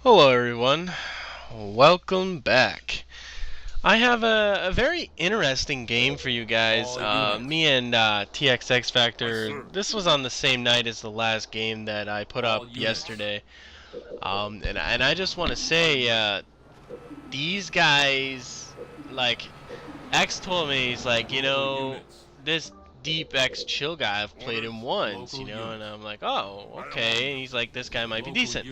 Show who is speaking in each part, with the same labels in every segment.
Speaker 1: Hello everyone, welcome back. I have a very interesting game for you guys. Me and xfactor, this was on the same night as the last game that I put up yesterday. And I just want to say, these guys, like, X told me, he's like, this deep X chill guy, I've played him once, and I'm like, oh, okay. And he's like, this guy might be decent.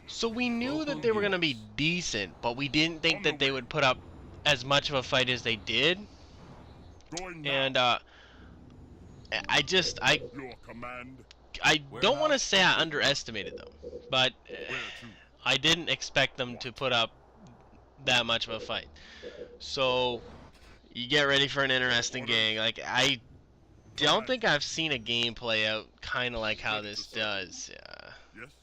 Speaker 1: So we knew that they were going to be decent, but we didn't think that they would put up as much of a fight as they did. And I just I don't want to say I underestimated them, but I didn't expect them to put up that much of a fight. So you get ready for an interesting game. Like, I don't think I've seen a game play out kind of like how this does.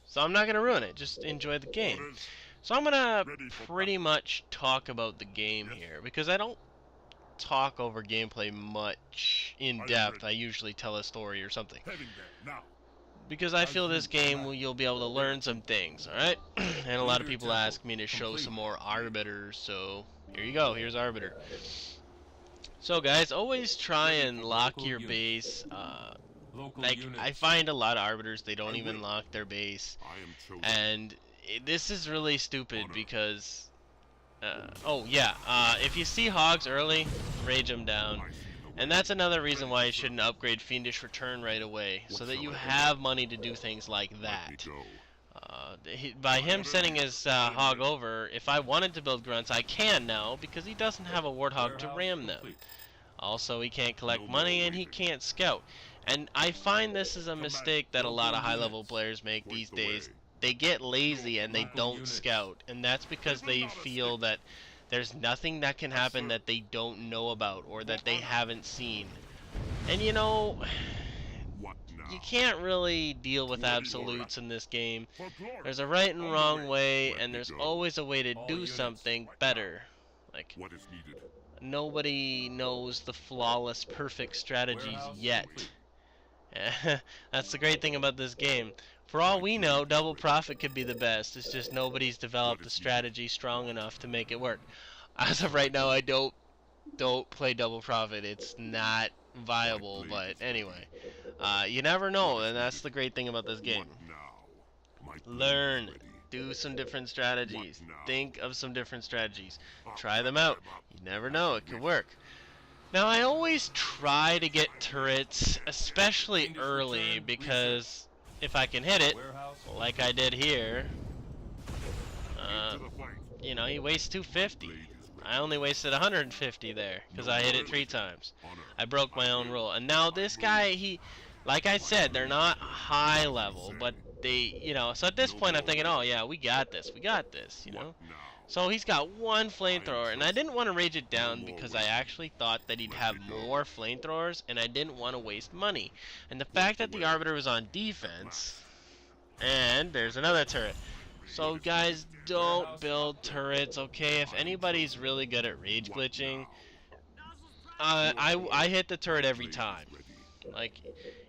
Speaker 1: So I'm not going to ruin it. Just enjoy the game. So I'm going to pretty much talk about the game here, because I don't talk over gameplay much in depth. I usually tell a story or something. Because I feel this game you'll be able to learn some things, alright? And a lot of people ask me to show some more Arbiters, so here you go. Here's Arbiter. So guys, always try and lock your base. Like, I find a lot of Arbiters, they don't even lock their base. And this is really stupid because... if you see hogs early, rage them down. And that's another reason why you shouldn't upgrade Fiendish Return right away, so that you have money to do things like that. By him sending his hog over, if I wanted to build grunts, I can now, because he doesn't have a warthog to ram them. Also, he can't collect money and he can't scout. And I find this is a mistake that a lot of high-level players make these days. They get lazy and they don't scout, and that's because they feel that there's nothing that can happen that they don't know about or that they haven't seen. And you can't really deal with absolutes in this game. There's a right and wrong way, and there's always a way to do something better. Like, nobody knows the flawless, perfect strategies yet. That's the great thing about this game. For all we know, double profit could be the best. It's just nobody's developed a strategy strong enough to make it work. As of right now, I don't play double profit. It's not viable, but anyway. You never know, and that's the great thing about this game. Learn. Do some different strategies. Think of some different strategies. Try them out. You never know, it could work. Now, I always try to get turrets, especially early, because if I can hit it, like I did here, he wastes 250. I only wasted 150 there, because I hit it 3 times. I broke my own rule. And now this guy, like I said, they're not high level, but they, so at this point I'm thinking, oh yeah, we got this, So he's got 1 flamethrower, and I didn't want to rage it down because I actually thought that he'd have more flamethrowers, and I didn't want to waste money. And the fact that the Arbiter was on defense, and there's another turret. So guys, don't build turrets, okay? If anybody's really good at rage glitching, I hit the turret every time. Like,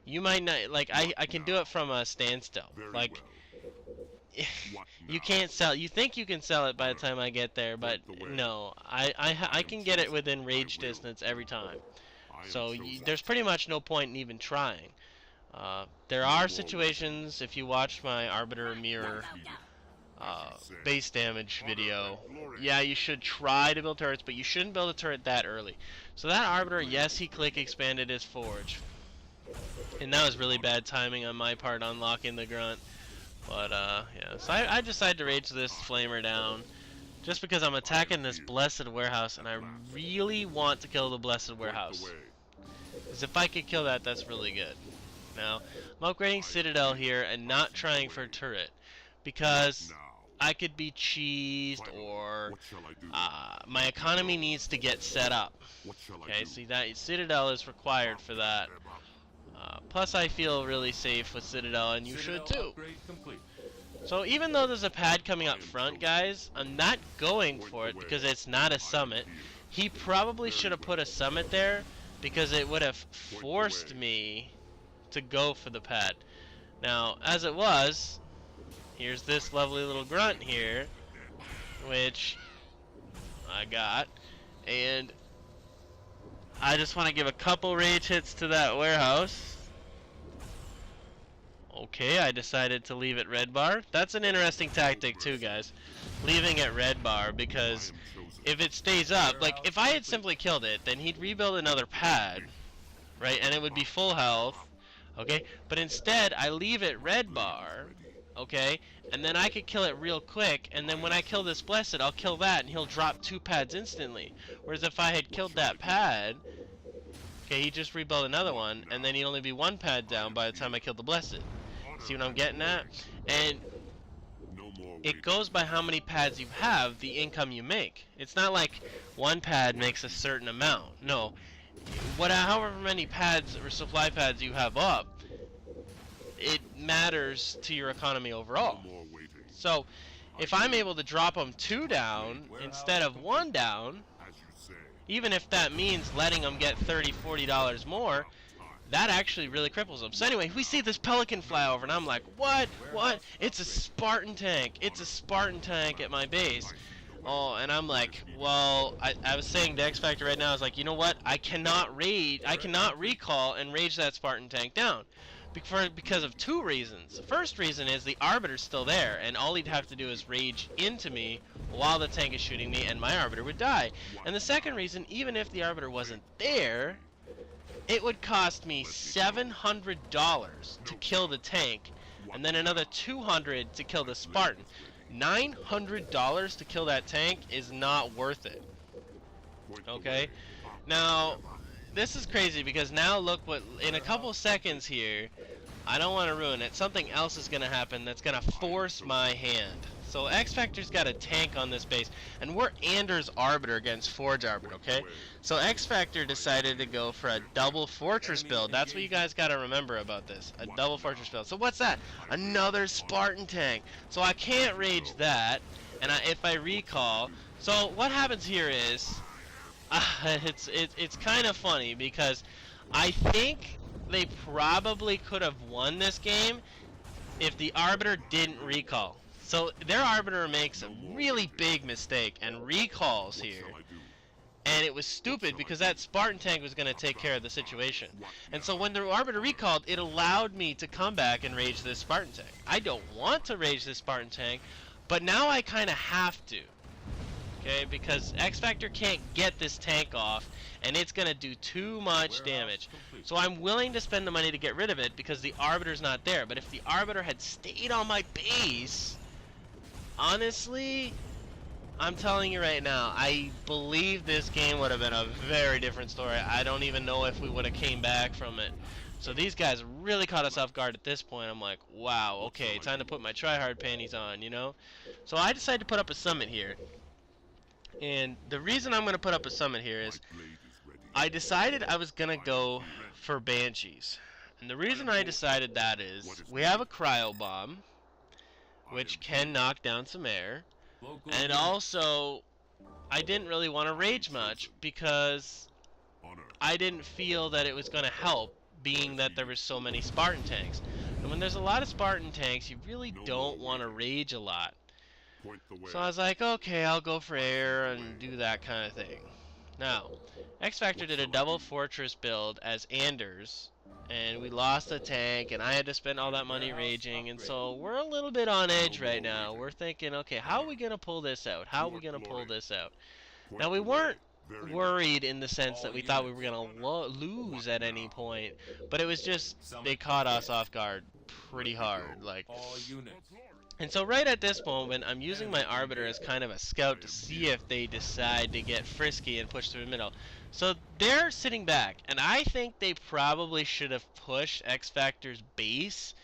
Speaker 1: you might not, like, I can do it from a standstill. Like, you can't sell. You think you can sell it by the time I get there, but no. I can get it within rage distance every time. So there's pretty much no point in even trying. There are situations, if you watch my Arbiter Mirror base damage video, yeah, you should try to build turrets, but you shouldn't build a turret that early. So that Arbiter, yes, he click expanded his forge. And that was really bad timing on my part unlocking the grunt. But, yeah, so I decided to rage this flamer down just because I'm attacking this blessed warehouse, and I really want to kill the blessed warehouse. Because if I could kill that, that's really good. Now, I'm upgrading Citadel here and not trying for turret, because I could be cheesed, or my economy needs to get set up. Okay, see, that Citadel is required for that. Plus, I feel really safe with Citadel, and you should too. So even though there's a pad coming up front, guys, I'm not going for it because it's not a summit. He probably should have put a summit there because it would have forced me to go for the pad. Now, as it was, here's this lovely little grunt here, which I got, and I just want to give a couple rage hits to that warehouse. Okay, I decided to leave it red bar. That's an interesting tactic too, guys. Leaving it red bar, because if it stays up, like if I had simply killed it, then he'd rebuild another pad, right? And it would be full health, okay? But instead, I leave it red bar, okay? And then I could kill it real quick, and then when I kill this blessed, I'll kill that, and he'll drop 2 pads instantly. Whereas if I had killed that pad, okay, he'd just rebuild another one, and then he'd only be 1 pad down by the time I killed the blessed. See what I'm getting at? And it goes by how many pads you have, the income you make. It's not like 1 pad makes a certain amount. No. However many pads or supply pads you have up, it matters to your economy overall. So, if I'm able to drop them 2 down instead of 1 down, even if that means letting them get $30, $40 more, that actually really cripples them. So anyway, we see this Pelican fly over, and I'm like, what? What? It's a Spartan tank. It's a Spartan tank at my base. Oh, and I'm like, well, I was saying to X Factor right now, I was like, you know what? I cannot recall and rage that Spartan tank down. Because of 2 reasons. The first reason is the Arbiter's still there, and all he'd have to do is rage into me while the tank is shooting me, and my Arbiter would die. And the second reason, even if the Arbiter wasn't there, it would cost me $700 to kill the tank, and then another $200 to kill the Spartan. $900 to kill that tank is not worth it. Okay? Now, this is crazy, because now look what, in a couple seconds here, I don't want to ruin it, something else is going to happen that's going to force my hand. So X Factor's got a tank on this base, and we're Anders Arbiter against Forge Arbiter, okay? So X Factor decided to go for a double fortress build. That's what you guys got to remember about this, a double fortress build. So what's that? Another Spartan tank. So I can't rage that, and if I recall, so what happens here is, it's kind of funny, because I think they probably could have won this game if the Arbiter didn't recall. So their Arbiter makes a really big mistake and recalls here, and it was stupid because that Spartan tank was going to take care of the situation. And so when the Arbiter recalled, it allowed me to come back and rage this Spartan tank. I don't want to rage this Spartan tank, but now I kind of have to, okay, because X Factor can't get this tank off, and it's going to do too much damage. So I'm willing to spend the money to get rid of it because the Arbiter's not there. But if the Arbiter had stayed on my base, honestly, I'm telling you right now, I believe this game would have been a very different story. I don't even know if we would have came back from it. So these guys really caught us off guard at this point. I'm like, wow, okay, time to put my tryhard panties on, you know? So I decided to put up a summit here. And the reason I'm going to put up a summit here is I decided I was going to go for Banshees. And the reason I decided that is we have a cryo bomb, which can knock down some air. And also, I didn't really want to rage much because I didn't feel that it was going to help, being that there were so many Spartan tanks. And when there's a lot of Spartan tanks, you really don't want to rage a lot. So I was like, okay, I'll go for air and do that kind of thing. Now, X Factor did a double fortress build as Anders, and we lost a tank, and I had to spend all that money raging, and so we're a little bit on edge right now. We're thinking, okay, how are we going to pull this out? How are we going to pull this out? Now, we weren't worried in the sense that we thought we were going to lose at any point, but it was just, they caught us off guard pretty hard, like. And so right at this moment, I'm using my Arbiter as kind of a scout to see if they decide to get frisky and push through the middle. So they're sitting back, and I think they probably should have pushed X Factor's base,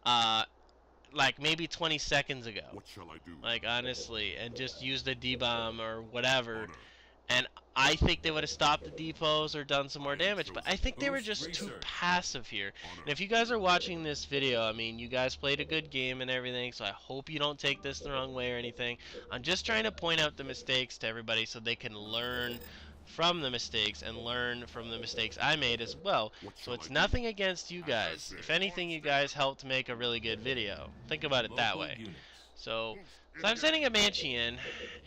Speaker 1: like maybe 20 seconds ago. What shall I do? Like, honestly, and just use the D-bomb or whatever. And I think they would have stopped the depots or done some more damage, but I think they were just too passive here. And if you guys are watching this video, I mean, you guys played a good game and everything, so I hope you don't take this the wrong way or anything. I'm just trying to point out the mistakes to everybody so they can learn from the mistakes and learn from the mistakes I made as well. So it's nothing against you guys. If anything, you guys helped make a really good video. Think about it that way. So I'm sending a Banshee in,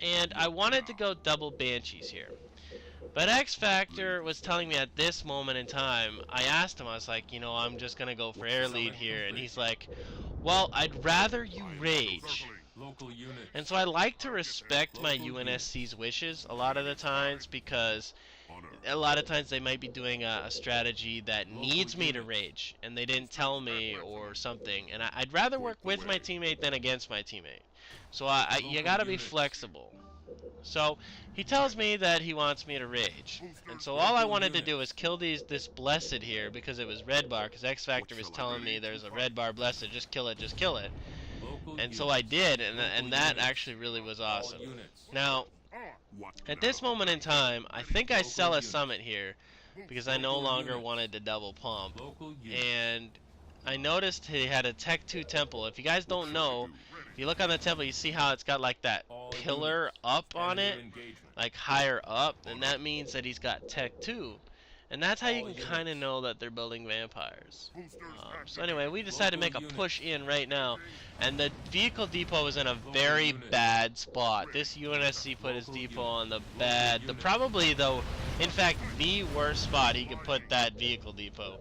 Speaker 1: and I wanted to go double Banshees here. But xfactor was telling me at this moment in time, I asked him, I was like, you know, I'm just going to go for air lead here. And he's like, well, I'd rather you rage. And so I like to respect my UNSC's wishes a lot of the times, because a lot of times they might be doing a strategy that needs me to rage, and they didn't tell me or something. And I'd rather work with my teammate than against my teammate. So you gotta be flexible. So he tells me that he wants me to rage, and so all I wanted to do was kill this blessed here, because it was red bar, because xfactor was telling me there's a red bar blessed, just kill it, just kill it. And so I did, and that actually really was awesome. Now, at this moment in time, I think I sell a summit here, because I no longer wanted to double pump. And I noticed he had a Tech 2 temple. If you guys don't know, if you look on the temple, you see how it's got like that pillar up on it, like higher up, and that means that he's got Tech 2. And that's how you can kind of know that they're building vampires. So anyway, we decided to make a push in right now, and the vehicle depot is in a very bad spot. This UNSC put his depot on the probably though, in fact, the worst spot he could put that vehicle depot.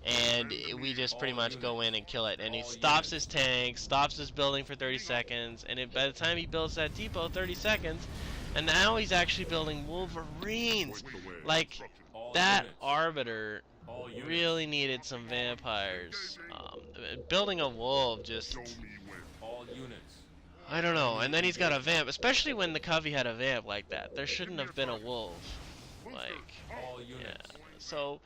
Speaker 1: And we just pretty much go in and kill it. And he stops his tank, stops his building for 30 seconds, and by the time he builds that depot, 30 seconds, and now he's actually building Wolverines. Like, that Arbiter really needed some vampires. Building a wolf just, I don't know. And then he's got a vamp, especially when the Covey had a vamp like that. There shouldn't have been a wolf. Like, yeah. So,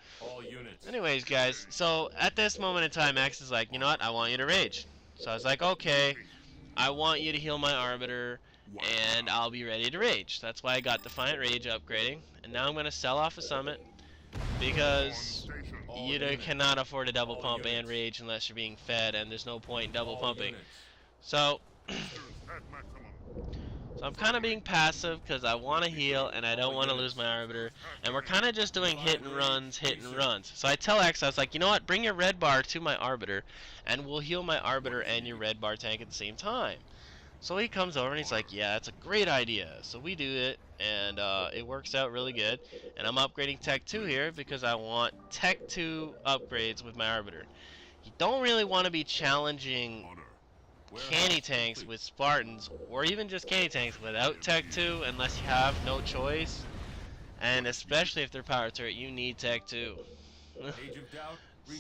Speaker 1: anyways, guys, so at this moment in time, X is like, you know what, I want you to rage. So I was like, okay, I want you to heal my Arbiter, and I'll be ready to rage. That's why I got Defiant Rage upgrading, and now I'm going to sell off a summit, because you cannot afford a double pump and rage unless you're being fed, and there's no point in double pumping. So I'm kind of being passive because I want to heal and I don't want to lose my Arbiter, and we're kind of just doing hit and runs. So I tell X, I was like, you know what, bring your red bar to my Arbiter, and we'll heal my Arbiter and your red bar tank at the same time. So he comes over and he's like, yeah, that's a great idea. So we do it, and it works out really good. And I'm upgrading Tech 2 here because I want Tech 2 upgrades with my Arbiter. You don't really want to be challenging candy tanks with Spartans, or even just candy tanks without Tech 2, unless you have no choice. And especially if they're power turret, you need Tech 2.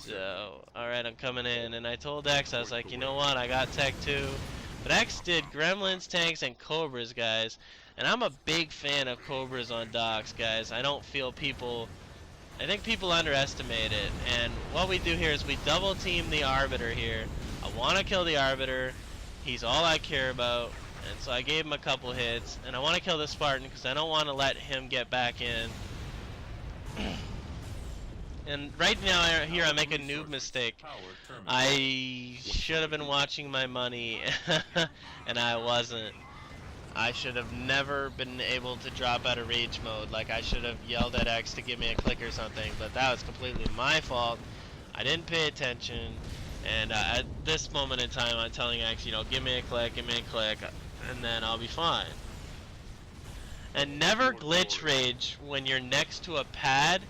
Speaker 1: So, alright, I'm coming in, and I told X, I was like, you know what, I got Tech 2. But X did Gremlins, tanks, and Cobras, guys. And I'm a big fan of Cobras on docks, guys. I don't feel I think people underestimate it. And what we do here is we double team the Arbiter here. I want to kill the Arbiter. He's all I care about. And so I gave him a couple hits. And I want to kill the Spartan because I don't want to let him get back in. And right now here I make a noob mistake. I should have been watching my money and I wasn't. I should have never been able to drop out of rage mode. Like, I should have yelled at X to give me a click or something, but that was completely my fault. I didn't pay attention, and at this moment in time I'm telling X, you know, give me a click, and then I'll be fine. And never glitch rage when you're next to a pad,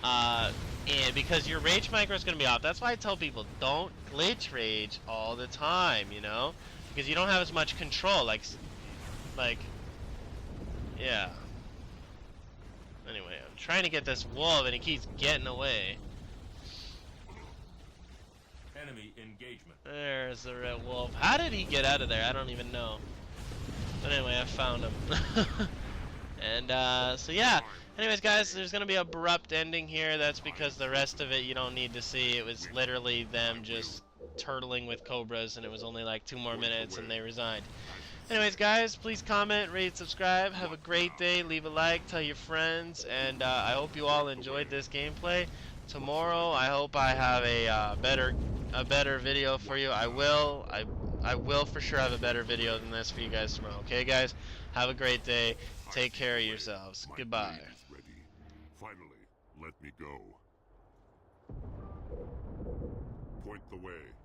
Speaker 1: and because your rage micro is going to be off. That's why I tell people, don't glitch rage all the time, you know, because you don't have as much control. Like, yeah. Anyway, I'm trying to get this wolf and he keeps getting away.
Speaker 2: Enemy engagement.
Speaker 1: There's the red wolf. How did he get out of there? I don't even know. But anyway, I found him. And so yeah. Anyways, guys, there's gonna be an abrupt ending here. That's because the rest of it you don't need to see. It was literally them just turtling with Cobras, and it was only like 2 more minutes, and they resigned. Anyways, guys, please comment, rate, subscribe. Have a great day. Leave a like, tell your friends, and I hope you all enjoyed this gameplay. Tomorrow, I hope I have a better video for you. I will for sure have a better video than this for you guys tomorrow. Okay, guys? Have a great day. Take care of yourselves. Goodbye.
Speaker 3: let me go. Point the way.